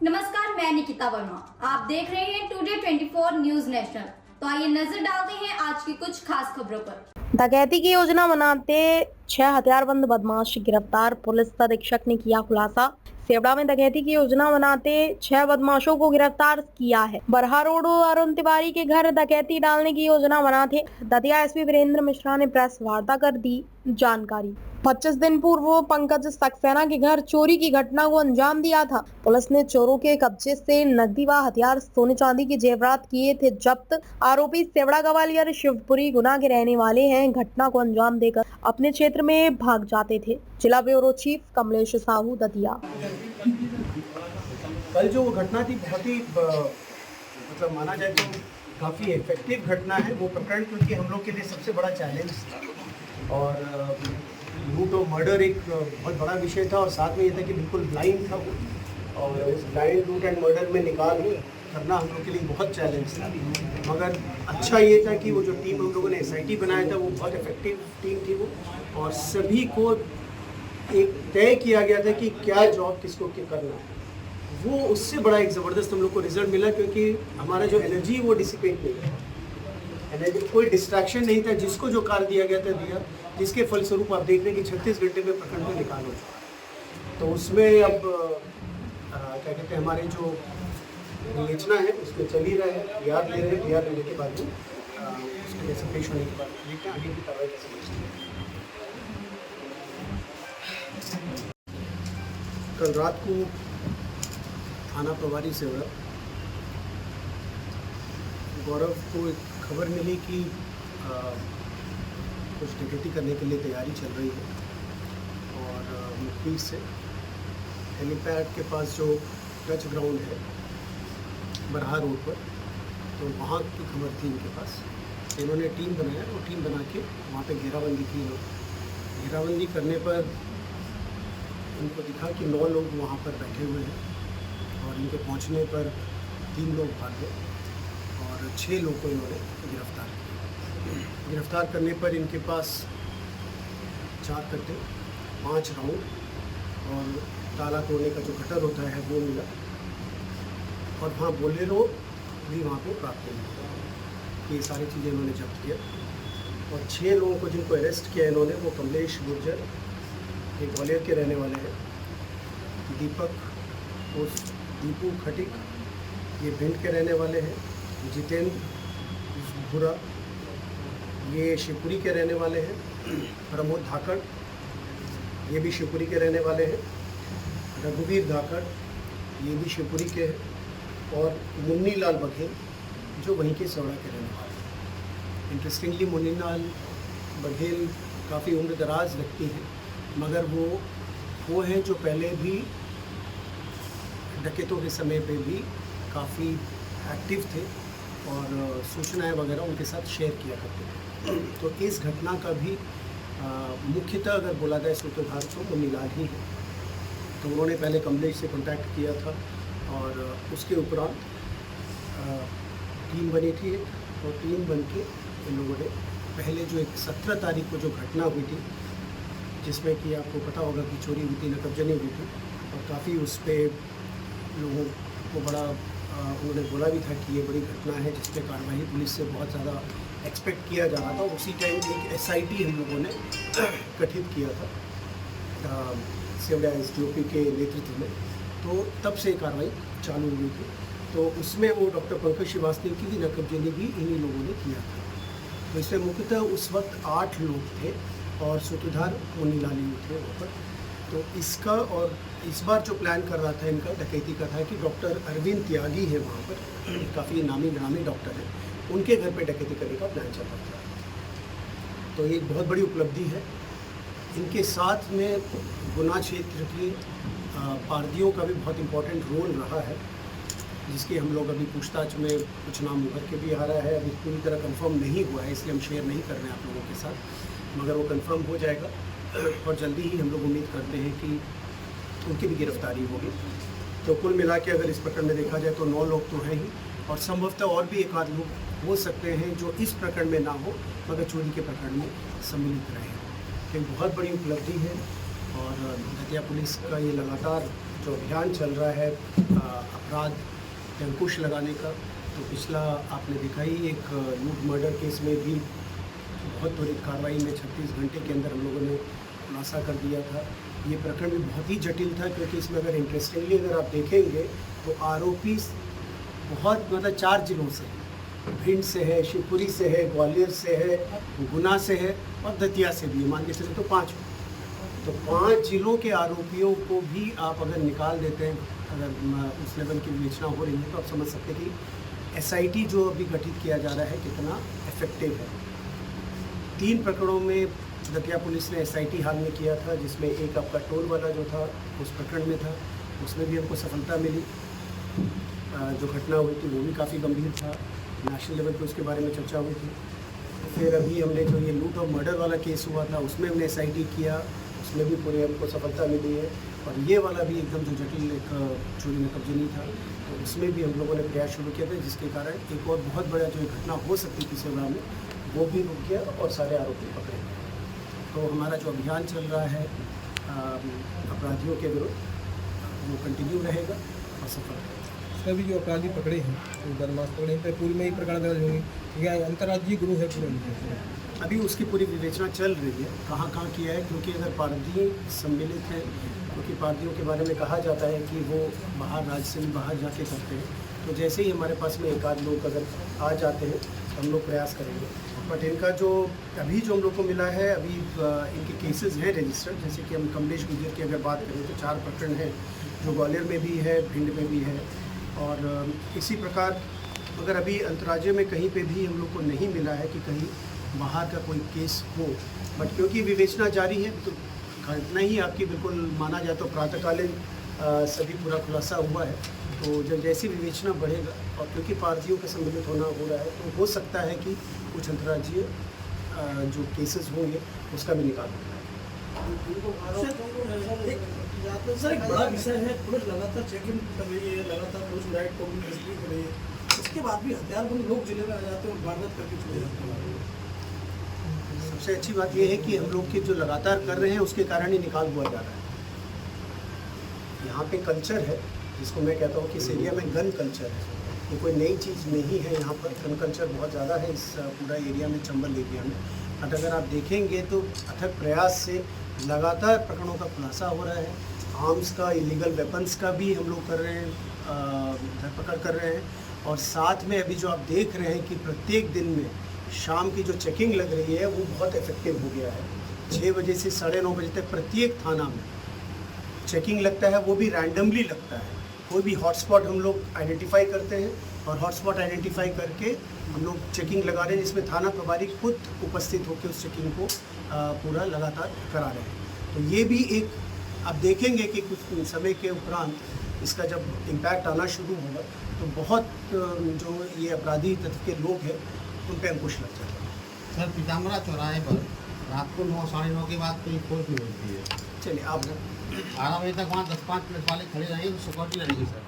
नमस्कार, मैं निकिता वर्मा। आप देख रहे हैं टुडे 24 न्यूज नेशनल। तो आइए नजर डालते हैं आज की कुछ खास खबरों पर। डकैती की योजना बनाते 6 हथियारबंद बदमाश गिरफ्तार, पुलिस अधीक्षक ने किया खुलासा। सेवड़ा में डकैती की योजना बनाते 6 बदमाशों को गिरफ्तार किया है। बरहा रोड अरुण तिवारी के घर डकैती डालने की योजना बनाते दतिया एसपी वीरेंद्र मिश्रा ने प्रेस वार्ता कर दी जानकारी। 25 दिन पूर्व पंकज सक्सेना के घर चोरी की घटना को अंजाम दिया था। पुलिस ने चोरों के कब्जे से नकदी व हथियार, सोने चांदी के जेवरात किए थे जब्त। आरोपी सेवड़ा ग्वालियर शिवपुरी गुना के रहने वाले हैं। घटना को अंजाम देकर अपने क्षेत्र में भाग जाते थे। जिला ब्यूरो चीफ कमलेश साहू, दतिया। कल जो घटना थी बहुत ही मतलब माना जाए तो काफ़ी इफेक्टिव घटना है वो प्रकरण, क्योंकि हम लोग के लिए सबसे बड़ा चैलेंज था। और लूट और मर्डर एक बहुत बड़ा विषय था, और साथ में ये था कि बिल्कुल ब्लाइंड था वो, और उस ब्लाइंड लूट एंड मर्डर में निकाल करना हम लोग के लिए बहुत चैलेंज था। मगर अच्छा ये था कि वो जो टीम हम लोगों ने SIT बनाया था वो बहुत इफेक्टिव टीम थी वो, और सभी को एक तय किया गया था कि क्या जॉब किसको क्या करना है। वो उससे बड़ा एक ज़बरदस्त हम लोग को रिजल्ट मिला, क्योंकि हमारा जो एनर्जी वो डिसिपेट नहीं था, एनर्जी कोई डिस्ट्रैक्शन नहीं था। जिसको जो कार्य दिया गया था दिया, जिसके फलस्वरूप आप देख रहे हैं कि 36 घंटे में प्रखंड में निकाल हो चुका। तो उसमें अब क्या कहते हैं, हमारे जो विवेचना है उसमें चल ही रहा है, PR ले रहे हैं। PR लेने के बाद में उसके जैसे पेश होने के बाद देखते हैं आगे की कार्रवाई कैसे होती है। कल रात को थाना प्रभारी सेवड़ा गौरव को एक खबर मिली कि कुछ डकैती करने के लिए तैयारी चल रही है, और मुखबिर से हेलीपैड के पास जो टच ग्राउंड है बरहा रोड पर, तो वहाँ की खबर थी इनके पास। इन्होंने टीम बनाया और टीम बना के वहाँ पे घेराबंदी की। घेराबंदी करने पर उनको दिखा कि 9 लोग वहाँ पर बैठे हुए हैं, और इनके पहुँचने पर 3 लोग भाग गए और 6 लोग को इन्होंने गिरफ्तार किया। गिरफ्तार करने पर इनके पास 4 कट्टे, 5 राउंड और ताला तोड़ने का जो कटर होता है वो मिला, और वहाँ बोलेरो भी वहाँ पे प्राप्त हुई। ये सारी चीज़ें इन्होंने जब्त किया, और 6 लोगों को जिनको अरेस्ट किया इन्होंने, वो कमलेश गुर्जर, ये ग्वालियर के रहने वाले हैं, दीपक उर्फ दीपू खटिक, ये भिंड के रहने वाले हैं, जितेंद्र भूरा, ये शिवपुरी के रहने वाले हैं, प्रमोद धाकड़, ये भी शिवपुरी के रहने वाले हैं, रघुवीर धाकड़, ये भी शिवपुरी के हैं, और मुन्नी लाल बघेल जो वहीं के सेवड़ा के रहने वाले हैं। इंटरेस्टिंगली मुन्नी लाल बघेल काफ़ी उम्र दराज व्यक्ति हैं, मगर वो हैं जो पहले भी डकैतों के समय पे भी काफ़ी एक्टिव थे और सूचनाएं वगैरह उनके साथ शेयर किया करते थे। तो इस घटना का भी मुख्यतः अगर बोला जाए सूत्रधार तो मुन्नी लाल ही है। तो उन्होंने पहले कमलेश से कांटेक्ट किया था, और उसके उपरांत टीम बनी थी, और टीम बन के इन लोगों ने पहले जो एक 17 तारीख को जो घटना हुई थी, जिसमें कि आपको पता होगा कि चोरी हुई थी, नकबजनी हुई थी, और काफ़ी उस पर लोगों को बड़ा उन्होंने बोला भी था कि ये बड़ी घटना है जिस पर कार्रवाई पुलिस से बहुत ज़्यादा एक्सपेक्ट किया जा रहा था। उसी टाइम एक SIT हम लोगों ने गठित किया था सेवड़ा SDOP के नेतृत्व में, तो तब से कार्रवाई चालू हुई थी। तो उसमें वो डॉक्टर पंकज श्रीवास्तव की भी नकबजनी भी इन्हीं लोगों ने किया था। तो इसमें मुख्यतः उस वक्त 8 लोग थे, और सूत्रधार मुन्नी लाल थे वहाँ पर। तो इसका और इस बार जो प्लान कर रहा था इनका डकैती का था कि डॉक्टर अरविंद त्यागी है वहाँ पर, काफ़ी नामी गिरामी डॉक्टर हैं, उनके घर पे डकैती करने का प्लान चल रहा था। तो ये एक बहुत बड़ी उपलब्धि है। इनके साथ में गुना क्षेत्र की पारदियों का भी बहुत इम्पोर्टेंट रोल रहा है, जिसकी हम लोग अभी पूछताछ में कुछ नाम उभर के भी आ रहा है। अभी पूरी तरह कंफर्म नहीं हुआ है, इसलिए हम शेयर नहीं कर रहे हैं आप लोगों के साथ, मगर वो कंफर्म हो जाएगा, और जल्दी ही हम लोग उम्मीद करते हैं कि उनकी भी गिरफ्तारी होगी। तो कुल मिला के अगर इस प्रकरण में देखा जाए तो 9 लोग तो हैं ही, और संभवतः और भी एक आध लोग हो सकते हैं जो इस प्रकरण में ना हो मगर चोरी के प्रकरण में सम्मिलित रहे। एक बहुत बड़ी उपलब्धि है, और दतिया पुलिस का ये लगातार जो अभियान चल रहा है अपराध पे अंकुश लगाने का। तो पिछला आपने देखा ही एक लूट मर्डर केस में भी बहुत त्वरित कार्रवाई में 36 घंटे के अंदर हम लोगों ने खुलासा कर दिया था। ये प्रकरण भी बहुत ही जटिल था, क्योंकि इसमें अगर इंटरेस्टिंगली अगर आप देखेंगे तो आरोपी बहुत मतलब 4 जिलों से, भिंड से है, शिवपुरी से है, ग्वालियर से है, गुना से है और दतिया से भी है। मान के चले तो 5 जिलों के आरोपियों को भी आप अगर निकाल देते हैं, अगर उस लेवल की विवेचना हो रही है, तो आप समझ सकते हैं कि SIT जो अभी गठित किया जा रहा है कितना इफेक्टिव है। 3 प्रकरणों में दतिया पुलिस ने SIT हाल में किया था, जिसमें एक आपका टोल वाला जो था उस प्रकरण में था, उसमें भी हमको सफलता मिली। जो घटना हुई थी वो भी काफ़ी गंभीर था, नेशनल लेवल पे उसके बारे में चर्चा हुई थी। फिर अभी हमने जो ये लूट और मर्डर वाला केस हुआ था उसमें हमने SIT किया, उसमें भी पूरे हमको सफलता मिली है। और ये वाला भी एकदम जो जटिल एक चोरी में कब्जे था, तो उसमें भी हम लोगों ने प्रयास शुरू किया था, जिसके कारण एक और बहुत बड़ा जो घटना हो सकती थी सेवा में वो भी रुक गया और सारे आरोपी पकड़े गए। तो हमारा जो अभियान चल रहा है अपराधियों के विरुद्ध, वो कंटिन्यू रहेगा और सफल रहेगा। सभी जो अपराधी पकड़े हैं, जो बदमाश पकड़े हैं, पूरी में ही प्रकरण दर्ज होंगे या अंतर्राज्यीय ग्रुप है पूरे? अभी उसकी पूरी विवेचना चल रही है, कहाँ कहाँ किया है, क्योंकि अगर पारधी सम्मिलित हैं, क्योंकि पारधियों के बारे में कहा जाता है कि वो बाहर राज्य से भी बाहर जाके करते हैं। तो जैसे ही हमारे पास में 1 आध लोग अगर आ जाते हैं तो हम लोग प्रयास करेंगे। बट इनका जो अभी जो हम लोग को मिला है, अभी इनके केसेस हैं रजिस्टर्ड। जैसे कि हम कमलेश गुर्जर की अगर बात करें तो 4 प्रकरण हैं, जो ग्वालियर में भी है, भिंड में भी है। और इसी प्रकार अगर अभी अंतर्राज्य में कहीं पे भी हम लोग को नहीं मिला है कि कहीं बाहर का कोई केस हो, बट क्योंकि विवेचना जारी है तो घटना ही आपकी बिल्कुल माना जाए तो प्रातःकालीन सभी पूरा खुलासा हुआ है। तो जब जैसी विवेचना बढ़ेगा और क्योंकि पारधियों का सम्मिलित होना हो रहा है, तो हो सकता है कि कुछ अंतर्राज्यीय जो केसेस होंगे उसका भी निकाल होगा। सर, एक बड़ा विषय है, पुलिस लगातार चेकिंग कर रही है, लगातार पुलिस राइड को भी मजबूत कर रही है। इसके बाद भी हथियारबंद लोग जिले में आ जाते हैं और वारदात करके चले जाते हैं। सबसे अच्छी बात यह है कि हम लोग के जो लगातार कर रहे हैं उसके कारण ही निकाल हुआ जा रहा है। यहाँ पे कल्चर है जिसको मैं कहता हूँ कि इस एरिया में गन कल्चर है। ये कोई नई चीज़ नहीं है, यहाँ पर गन कल्चर बहुत ज़्यादा है इस पूरा एरिया में, चंबल एरिया में। बट अगर आप देखेंगे तो अथक प्रयास से लगातार प्रकरणों का खुलासा हो रहा है। आर्म्स का, इलीगल वेपन्स का भी हम लोग कर रहे हैं, धरपकड़ कर रहे हैं। और साथ में अभी जो आप देख रहे हैं कि प्रत्येक दिन में शाम की जो चेकिंग लग रही है वो बहुत इफेक्टिव हो गया है। 6 बजे से 9:30 बजे तक प्रत्येक थाना में चेकिंग लगता है, वो भी रैंडमली लगता है। कोई भी हॉटस्पॉट हम लोग आइडेंटिफाई करते हैं और हॉटस्पॉट आइडेंटिफाई करके हम लोग चेकिंग लगा रहे हैं, जिसमें थाना प्रभारी खुद उपस्थित होकर उस चेकिंग को पूरा लगातार करा रहे हैं। तो ये भी एक आप देखेंगे कि कुछ समय के उपरांत इसका जब इम्पैक्ट आना शुरू होगा तो बहुत जो ये अपराधी तत्व के लोग हैं उन पर अंकुश लग जाएगा। सर, पीताम्बरा चौराहे पर रात को 9, 9:30 के बाद कोई फोर्स नहीं होती है। चलिए आप 12 बजे तक वहाँ 10-5 पुलिस वाले खड़े रहेंगे तो सिक्योरिटी रहेगी सर।